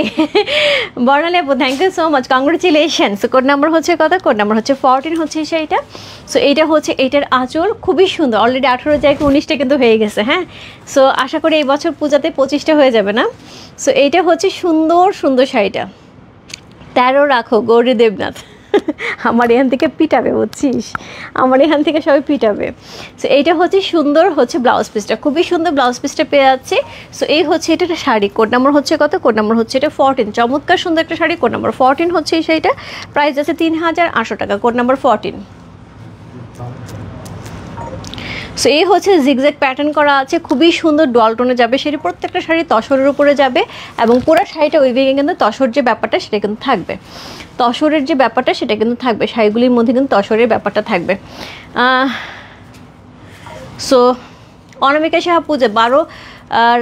বর্ণালী আপু thank you so much, congratulation. So code number হচ্ছে কত? কোড নাম্বার হচ্ছে 14 হচ্ছে সেইটা। সো এইটা হচ্ছে এইটার আঁচল খুবই সুন্দর। অলরেডি 18 জায়গায় 19টা কিন্তু হয়ে গেছে। হ্যাঁ, সো আশা করি এই বছর পূজাতে 25টা হয়ে যাবে না। সো এইটা হচ্ছে সুন্দর সুন্দর শাড়িটা। 13 রাখো গৌরী দেবনাথ আমার এখান থেকে পিটাবে, বুঝছিস, আমার এখান থেকে সবাই পিটাবে। সো এইটা হচ্ছে সুন্দর হচ্ছে ব্লাউজ পিসটা, খুবই সুন্দর ব্লাউজ পিসটা পেয়ে যাচ্ছে। সো এই হচ্ছে এটা একটা শাড়ি। কোড নাম্বার হচ্ছে কত? কোড নাম্বার হচ্ছে এটা 14। চমৎকার সুন্দর একটা শাড়ি। কোড নাম্বার 14 হচ্ছে এই শাড়িটা, প্রাইস আছে 3800 টাকা। Code number 14। সো এই হচ্ছে জিগজ্যাগ প্যাটার্ন করা আছে, খুবই সুন্দর ডুয়াল টোনে যাবে শাড়ি। প্রত্যেকটা শাড়ি তসরের উপরে যাবে এবং পুরো শাড়িটা উইভিংয়ে কিন্তু তসর যে ব্যাপারটা সেটা কিন্তু থাকবে, তসরের যে ব্যাপারটা সেটা কিন্তু থাকবে, শাড়িগুলির মধ্যে কিন্তু তসরের ব্যাপারটা থাকবে। সো অনামিকা সাহা পূজা 12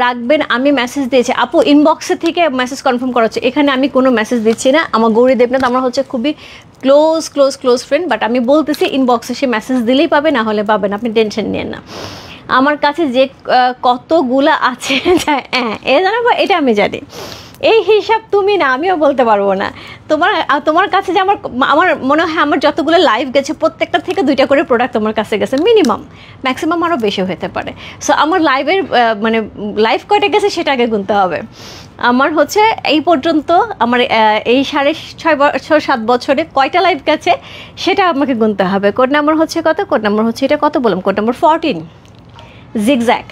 রাখবেন, আমি মেসেজ দিয়েছি আপু, ইনবক্সে থেকে মেসেজ কনফার্ম করা হচ্ছে। এখানে আমি কোনো মেসেজ দিচ্ছি না। আমার গৌরী দেবনাথ আমরা হচ্ছে খুবই ক্লোজ ফ্রেন্ড, বাট আমি বলতেছি ইনবক্সে সে মেসেজ দিলেই পাবে, না হলে পাবেন, আপনি টেনশন নিয়েন না। আমার কাছে যে কতগুলা আছে এ জানাবো, এটা আমি জানি। এই হিসাব তুমি না, আমিও বলতে পারবো না। তোমার কাছে যে আমার মনে হয় আমার যতগুলো লাইভ গেছে প্রত্যেকটা থেকে 2টা করে প্রোডাক্ট তোমার কাছে গেছে মিনিমাম, ম্যাক্সিমাম আরও বেশি হতে পারে। সো আমার লাইভের মানে লাইভ কয়টা গেছে সেটা আগে গুনতে হবে। আমার হচ্ছে এই পর্যন্ত আমার এই 6.5-7 বছরে কয়টা লাইভ গেছে সেটা আমাকে গুনতে হবে। কোড নাম্বার হচ্ছে কত? কোড নাম্বার হচ্ছে এটা কত বললাম? Code number 14 zigzag.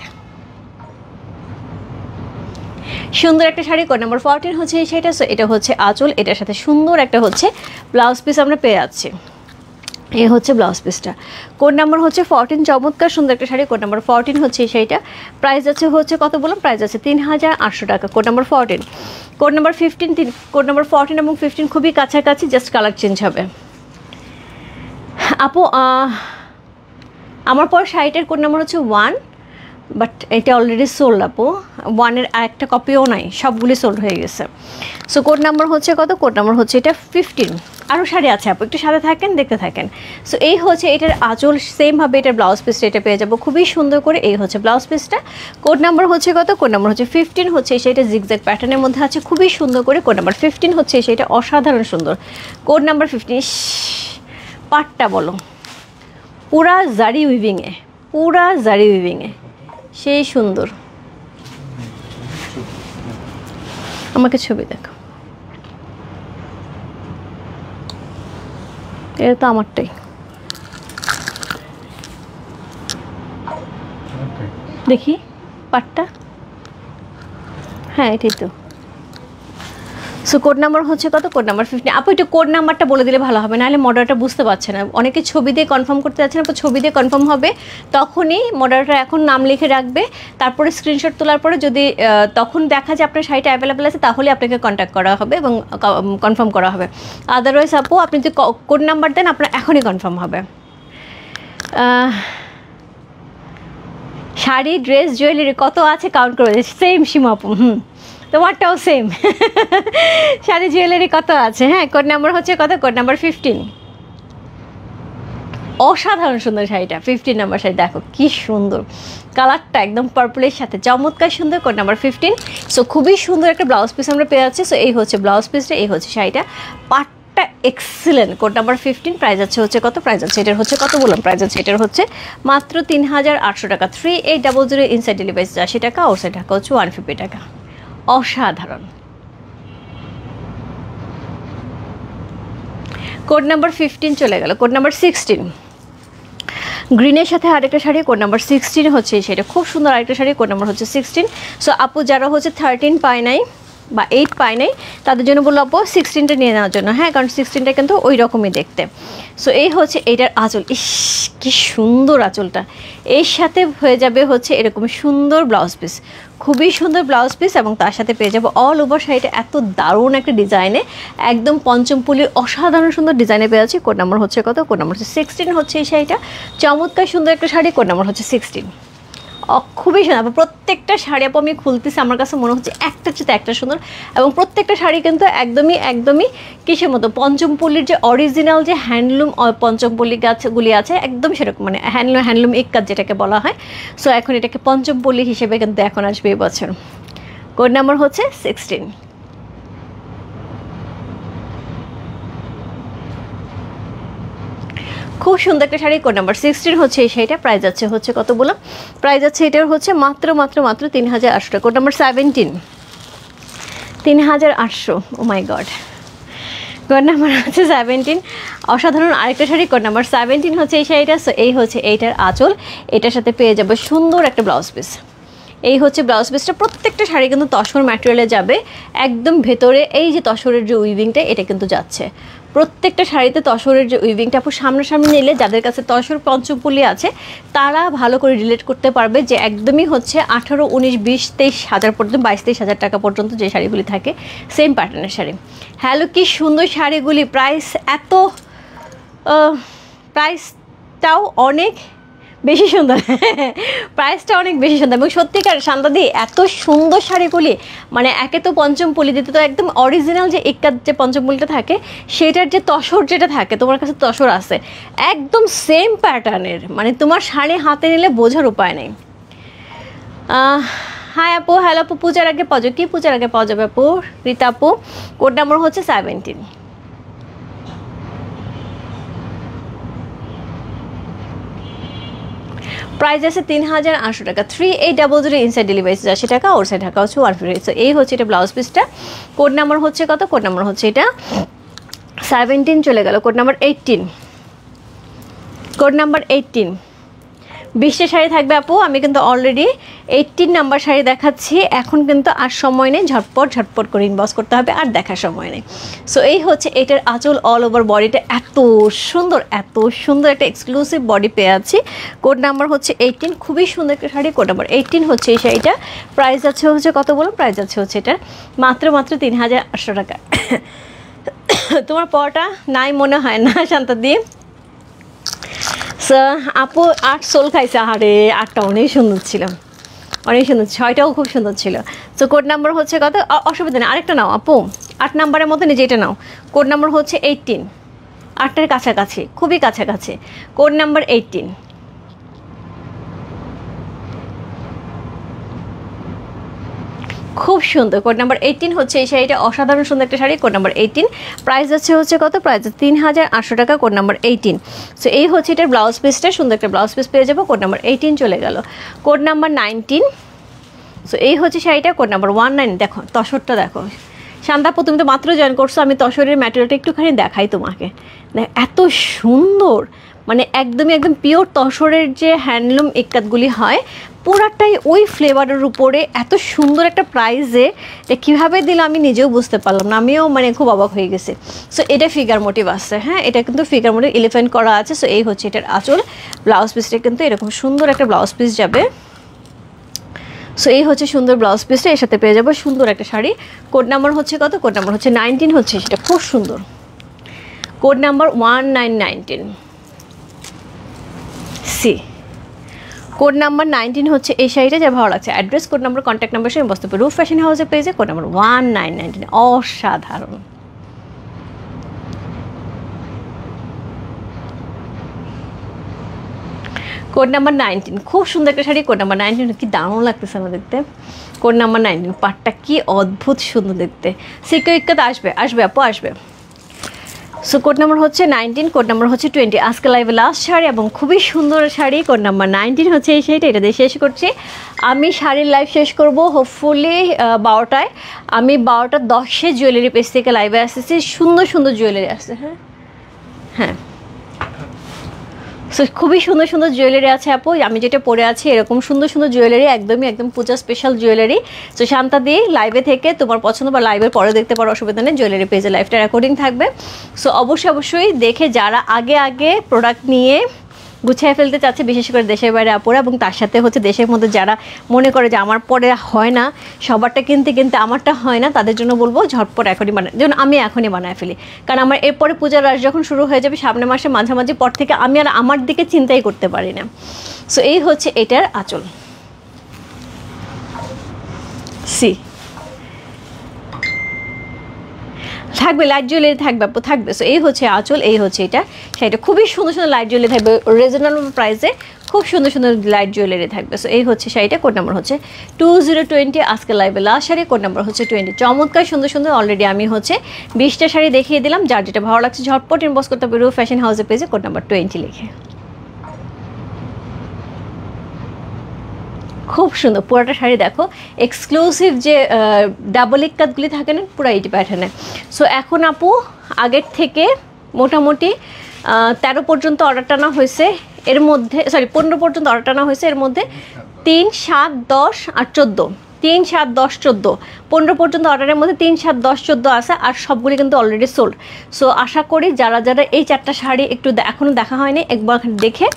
সুন্দর একটা শাড়ি। কোড নাম্বার 14 হচ্ছে এই শাড়িটা। সো এটা হচ্ছে আঁচল, এটার সাথে সুন্দর একটা হচ্ছে ব্লাউজ পিস আমরা পেয়ে যাচ্ছি। এই হচ্ছে ব্লাউজ পিসটা। কোড নাম্বার হচ্ছে 14। চমৎকার সুন্দর একটা শাড়ি। কোড নাম্বার 14 হচ্ছে এই শাড়িটা, প্রাইস হচ্ছে কত বললাম? প্রাইস আছে 3800 টাকা। Code number 14। Code number 15। Code number 14 এবং 15 খুবই কাছাকাছি, জাস্ট কালার চেঞ্জ হবে। আপু আমার পর শাড়িটার কোড নাম্বার হচ্ছে 1, বাট এটা অলরেডি সোল্ড আপু। 1-এর একটা কপিও নাই, সবগুলি সোল্ড হয়ে গেছে। সো কোড নাম্বার হচ্ছে কত? কোড নাম্বার হচ্ছে এটা 15। আরও শাড়ি আছে আপু, একটু সাথে থাকেন, দেখতে থাকেন। সো এই হচ্ছে এটার আঁচল, সেমভাবে এটার ব্লাউজ পিসটা এটা পেয়ে যাবো খুবই সুন্দর করে। এই হচ্ছে ব্লাউজ পিসটা। কোড নাম্বার হচ্ছে কত? কোড নাম্বার হচ্ছে 15 হচ্ছে সেটা জিগজ্যাগ প্যাটার্নের মধ্যে আছে খুবই সুন্দর করে। কোড নাম্বার 15 হচ্ছে সেটা অসাধারণ সুন্দর। Code number 15। পাটটা বলো, পুরা জারি উইভিংয়ে সেই সুন্দর। আমাকে ছবি দেখো, এটা তো আমারটাই। দেখি পাটটা, হ্যাঁ এটাই তো। সো কোড নাম্বার হচ্ছে কত? Code number 15। আপু একটু কোড নাম্বারটা বলে দিলে ভালো হবে, নাহলে মডারেটর বুঝতে পারছে না। অনেকে ছবি দিয়ে কনফার্ম করতে যাচ্ছে না, ছবি দিয়ে কনফার্ম হবে তখনই মডারেটর এখন নাম লিখে রাখবে, তারপরে স্ক্রিনশট তোলার পরে যদি তখন দেখা যায় আপনার শাড়িটা অ্যাভেলেবেল আছে তাহলে আপনাকে কন্ট্যাক্ট করা হবে এবং কনফার্ম করা হবে। আদারওয়াইজ আপু আপনি যদি কোড নাম্বার দেন আপনার এখনই কনফার্ম হবে। শাড়ি, ড্রেস, জুয়েলারি কত আছে কাউন্ট করে দিচ্ছি। সেম সীমা আপু, তোমারটাও সেম। শাড়ি জুয়েলারি কত আছে? হ্যাঁ, কোড নাম্বার হচ্ছে কত? Code number 15। অসাধারণ সুন্দর শাড়িটা, 15 নাম্বার শাড়ি। দেখো কি সুন্দর কালারটা, একদম পার্পলের সাথে চমৎকার সুন্দর। Code number 15। সো খুবই সুন্দর একটা ব্লাউজ পিস আমরা পেয়ে যাচ্ছি। সো এই হচ্ছে ব্লাউজ পিসটা, এই হচ্ছে শাড়িটা। পাটটা এক্সিলেন্ট। Code number 15। প্রাইস হচ্ছে কত? প্রাইস আছে এটার হচ্ছে কত বললাম? প্রাইস আছে এটার হচ্ছে মাত্র 3800 টাকা। 3800 ইনসাইড ডেলিভারি 80 টাকা, আউটসাইড টাকা হচ্ছে 150 টাকা। অসাধারণ। কোড নাম্বার 15 চলে গেল। কোড নাম্বার 16 গ্রিনের সাথে আরেকটা শাড়ি। কোড নাম্বার 16 হচ্ছে সেটা খুব সুন্দর আরেকটা শাড়ি। কোড নাম্বার হচ্ছে 16। সো আপু যারা হচ্ছে 13 পায় নাই বা 8 পায় নাই তাদের জন্য বললো আপু 16টা নিয়ে নেওয়ার জন্য। হ্যাঁ, কারণ 16টা কিন্তু ওই রকমই দেখতে। সো এই হচ্ছে এইটার আঁচল। ইস কি সুন্দর আঁচলটা, এর সাথে হয়ে যাবে হচ্ছে এরকম সুন্দর ব্লাউজ পিস, খুবই সুন্দর ব্লাউজ পিস, এবং তার সাথে পেয়ে যাবো অল ওভার শাড়িটা এত দারুণ একটা ডিজাইনে, একদম পঞ্চমপুলির অসাধারণ সুন্দর ডিজাইনে পেয়ে যাচ্ছি। কোড নাম্বার হচ্ছে কত? কোড নাম্বার হচ্ছে 16 হচ্ছে এই শাড়িটা। চমৎকার সুন্দর একটা শাড়ি। কোড নাম্বার হচ্ছে 16। খুবই সুন্দর। প্রত্যেকটা শাড়ি আপু আমি খুলতেছি, আমার কাছে মনে হচ্ছে একটা চেয়ে একটা সুন্দর, এবং প্রত্যেকটা শাড়ি কিন্তু একদমই কিসের মতো, পঞ্চমপল্লীর যে অরিজিনাল যে হ্যান্ডলুম পঞ্চমপল্লী গাছগুলি আছে একদম সেরকম, মানে হ্যান্ডলুম ইক্কাত যেটাকে বলা হয়। সো এখন এটাকে পঞ্চমপল্লী হিসেবে কিন্তু এখন আসবে এই বছর। কোড নাম্বার হচ্ছে 16। খুব সুন্দর একটা শাড়ি, কোড নাম্বার 16 হচ্ছে এই শাড়িটা। প্রাইস আছে হচ্ছে কত বললাম, প্রাইস আছে এটার হচ্ছে মাত্র 3800 টাকা। Code number 17, 3800। O my god, code number হচ্ছে 17। অসাধারণ আরেকটা শাড়ি, কোড নাম্বার 17 হচ্ছে এই শাড়িটা। সো এই হচ্ছে এইটার আঁচল, এটার সাথে পেয়ে যাবে সুন্দর একটা ব্লাউজ পিস। এই হচ্ছে ব্লাউজ পিসটা। প্রত্যেকটা শাড়ি কিন্তু তসর ম্যাটেরিয়ালে যাবে, একদম ভেতরে এই যে তসরের যে উইভিংটা এটা কিন্তু যাচ্ছে প্রত্যেকটা শাড়িতে। তসরের যে উইভিংটা আপু সামনাসামনি নিলে যাদের কাছে তসর পঞ্চমপল্লী আছে তারা ভালো করে রিলেট করতে পারবে যে একদমই হচ্ছে 18, 19, 20, 23 হাজার পর্যন্ত, 22, 23 হাজার টাকা পর্যন্ত যে শাড়িগুলি থাকে সেম প্যাটার্নের শাড়ি। হ্যালো, কি সুন্দর শাড়িগুলি, প্রাইস এত, প্রাইসটাও অনেক বেশি সুন্দর প্রাইসটা অনেক বেশি সুন্দর। এবং সত্যিকার শান্তাদি এত সুন্দর শাড়িগুলি, মানে একে তো পঞ্চমপল্লী, দিতে তো একদম অরিজিনাল যে ইক্কাত যে পঞ্চমপল্লীটা থাকে সেটার যে তসর যেটা থাকে, তোমার কাছে তসর আছে একদম সেম প্যাটার্নের, মানে তোমার শাড়ি হাতে নিলে বোঝার উপায় নেই। হাই আপু, হ্যালো আপু, পূজার আগে পাওয়া যাবে কি? পূজার আগে পাওয়া যাবে আপু, রীতা আপু। কোড নাম্বার হচ্ছে 17। প্রাইস আছে 3800 টাকা। 3800 ইনসাইড ডেলিভারি 80 টাকা, ওর সাইড ঢাকা হচ্ছে 150। সো এই হচ্ছে এটা ব্লাউজ পিসটা। কোড নাম্বার হচ্ছে কত? কোড নাম্বার হচ্ছে এটা 17 চলে গেল। Code number 18, code number 18। 20টা শাড়ি থাকবে আপু, আমি কিন্তু অলরেডি 18 নাম্বার শাড়ি দেখাচ্ছি। এখন কিন্তু আর সময় নেই, ঝটপট করে ইনবক্স করতে হবে, আর দেখার সময় নেই। সো এই হচ্ছে এটার আঁচল, অল ওভার বডিটা এত সুন্দর একটা এক্সক্লুসিভ বডি পেয়ে আছি। কোড নাম্বার হচ্ছে 18, খুবই সুন্দর একটা শাড়ি। কোড নাম্বার 18 হচ্ছে এই শাড়িটা। প্রাইস আছে হচ্ছে কত বলুন? প্রাইস আছে হচ্ছে এটার মাত্র 3800 টাকা। তোমার পড়াটা নাই মনে হয় না শান্তাদি? আপু 8 সোল খাইছে, আরে 8টা অনেক সুন্দর ছিল, অনেক সুন্দর, 6টাও খুব সুন্দর ছিল। সো কোড নাম্বার হচ্ছে কত? অসুবিধা নেই, আরেকটা নাও আপু, 8 নাম্বারের মতো নিজে এটা নাও। কোড নাম্বার হচ্ছে 18, 8টার কাছাকাছি, খুবই কাছাকাছি। Code number 18। খুব সুন্দর। কোড নাম্বার 18 হচ্ছে এই শাড়িটা, অসাধারণ সুন্দর একটা শাড়ি। কোড নাম্বার 18, প্রাইস হচ্ছে কত? প্রাইস 3800 টাকা। Code number 18। সো এই হচ্ছে এটার ব্লাউজ পিসটা, সুন্দর একটা ব্লাউজ পিস পেয়ে যাবো। কোড নাম্বার 18 চলে গেল। Code number 19। সো এই হচ্ছে শাড়িটা, কোড নাম্বার 19। দেখো তসরটা দেখো শান্তাপু, তুমি তো মাত্র জয়েন করছো, আমি তসরের ম্যাটেরিয়ালটা একটুখানি দেখাই তোমাকে। এত সুন্দর, মানে একদম পিওর তসরের যে হ্যান্ডলুম ইক্কাতগুলি হয় পুরাটাই ওই ফ্লেভারের উপরে, এত সুন্দর একটা প্রাইসে এটা কীভাবে দিল আমি নিজেও বুঝতে পারলাম না, আমিও মানে খুব অবাক হয়ে গেছি। সো এটা ফিগার মোটিভ আসছে, হ্যাঁ এটা কিন্তু ফিগার মোটিভ এলিফেন্ট করা আছে। সো এই হচ্ছে এটার আঁচল, ব্লাউজ পিসটা কিন্তু এরকম সুন্দর একটা ব্লাউজ পিস যাবে। সো এই হচ্ছে সুন্দর ব্লাউজ পিসটা, এর সাথে পেয়ে যাবো সুন্দর একটা শাড়ি। কোড নাম্বার হচ্ছে কত? কোড নাম্বার হচ্ছে 19 হচ্ছে সেটা, খুব সুন্দর। Code number 1919 C. Code number 19 হচ্ছে এই শাড়িটা, যা ভালো লাগছে। Address, code number, contact number সঙ্গে বসতে পারে রূপ ফ্যাশন হাউসের পেজে। কোড নাম্বার 1919, অসাধারণ। কোড নাম্বার 19, খুব সুন্দর একটা শাড়ি। কোড নাম্বার 19, কি দারুণ লাগতেছে আমার দেখতে। কোড নাম্বার 19, পাটটা কি অদ্ভুত সুন্দর দেখতে। সিকো ইক্কাত আসবে আপু, আসবে। সো কোড নাম্বার হচ্ছে 19, কোড নাম্বার হচ্ছে 20। আজকে লাইভে লাস্ট শাড়ি এবং খুবই সুন্দর শাড়ি। কোড নাম্বার 19 হচ্ছে এই শাড়িটা, এটা দিয়ে শেষ করছি। আমি শাড়ির লাইভ শেষ করব হোপফুলি 12টায়। আমি 12:10 জুয়েলারি পেজ থেকে লাইভে আসতেছি, সুন্দর জুয়েলারি আসছে। হ্যাঁ সো খুবই সুন্দর জুয়েলারি আছে আপু, আমি যেটা পরে আছি এরকম সুন্দর জুয়েলারি, একদম পূজা স্পেশাল জুয়েলারি। সো শান্তা দি লাইভে থেকে তোমার পছন্দ বা লাইভের পরে দেখতে পারো, অসুবিধা নেই। জুয়েলারি পেজে লাইভটা রেকর্ডিং থাকবে। সো অবশ্যই দেখে যারা আগে প্রোডাক্ট নিয়ে গুছিয়ে ফেলতে চাচ্ছে, বিশেষ করে দেশের বাইরে আপুরা, এবং তার সাথে হচ্ছে দেশের মধ্যে যারা মনে করে যে আমার পরে হয় না, সবারটা কিনতে আমারটা হয় না, তাদের জন্য বলবো ঝটপট এখনই বানায়, যেমন আমি এখনই বানায় ফেলি। কারণ আমার এরপরে পূজার রাশ যখন শুরু হয়ে যাবে সামনের মাসে মাঝামাঝি পর থেকে, আমি আর আমার দিকে চিন্তাই করতে পারি না। সো এই হচ্ছে এটার আঁচল, সি থাকবে, লাইট জুয়েলারি থাকবে আপু, থাকবে। সো এই হচ্ছে আঁচল, এই হচ্ছে এটা শাড়িটা, খুবই সুন্দর সুন্দর লাইট জুয়েলারি থাকবে রিজনেবল প্রাইসে, খুব সুন্দর সুন্দর লাইট জুয়েলারি থাকবে। সো এই হচ্ছে শাড়িটা, কোড নাম্বার হচ্ছে 2020, আজকে লাইভে লাস্ট শাড়ি, কোড নাম্বার হচ্ছে 20। চমৎকার সুন্দর সুন্দর অলরেডি আমি হচ্ছে 20টা শাড়ি দেখিয়ে দিলাম, যার যেটা ভালো লাগছে ঝটপট ইনবক্স করতে হবে রূপ ফ্যাশন হাউসের পেজে কোড নাম্বার 20 লিখে। খুব সুন্দর পুরোটা শাড়ি দেখো, এক্সক্লুসিভ যে ডাবল ইকাতগুলি থাকে না পুরো এইটি প্যাটার্নে। সো এখন আপু আগের থেকে মোটামুটি 13 পর্যন্ত অর্ডার টানা হয়েছে, এর মধ্যে 15 পর্যন্ত অর্ডার টানা হয়েছে, এর মধ্যে 3, 7, 10 আর 14, 3, 7, 10, 14, 15 পর্যন্ত অর্ডারের মধ্যে 3, 7, 10, 14 আছে, আর সবগুলি কিন্তু অলরেডি সোল্ড। সো আশা করি যারা যারা এই 4টা শাড়ি একটু এখনও দেখা হয়নি, একবার দেখে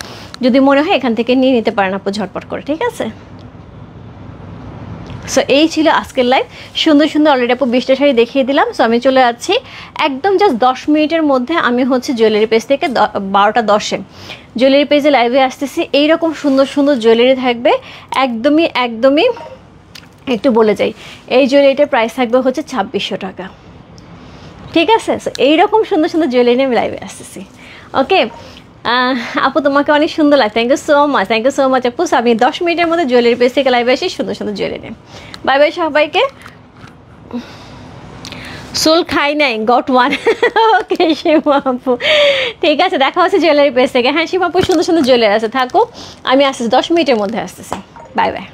যদি মনে হয় এখান থেকে নিয়ে নিতে পারেন আপু ঝটপট করে, ঠিক আছে? সো এই ছিল আজকের লাইভ, সুন্দর সুন্দর অলরেডি আপু 20টা শাড়ি দেখিয়ে দিলাম। সো আমি চলে যাচ্ছি একদম জাস্ট 10 মিনিটের মধ্যে, আমি হচ্ছে জুয়েলারি পেজ থেকে 12টা 10-এ জুয়েলারি পেজে লাইভে আসতেছি। এইরকম সুন্দর সুন্দর জুয়েলারি থাকবে, একদমই একদমই একটু বলে যাই, এই জুয়েলারিটার প্রাইস থাকবে হচ্ছে 2600 টাকা, ঠিক আছে? সো এইরকম সুন্দর সুন্দর জুয়েলারি নিয়ে আমি লাইভে আসতেছি। ওকে আপু তোমাকে অনেক সুন্দর লাগে, thank you so much, thank you so much আপু। আমি 10 মিনিটের মধ্যে জুয়েলারি পেজ থেকে লাইভে আসি সুন্দর সুন্দর জুয়েলারি। বাই বাই সবাইকে। সোল খাই নাই, গট ওয়ান। ওকে সীমা আপু, ঠিক আছে, দেখা হচ্ছে জুয়েলারি পেজ থেকে। হ্যাঁ সীমা আপু সুন্দর সুন্দর জুয়েলারি আছে, থাকো, আমি আসতেছি 10 মিনিটের মধ্যে আসতেছি। Bye bye.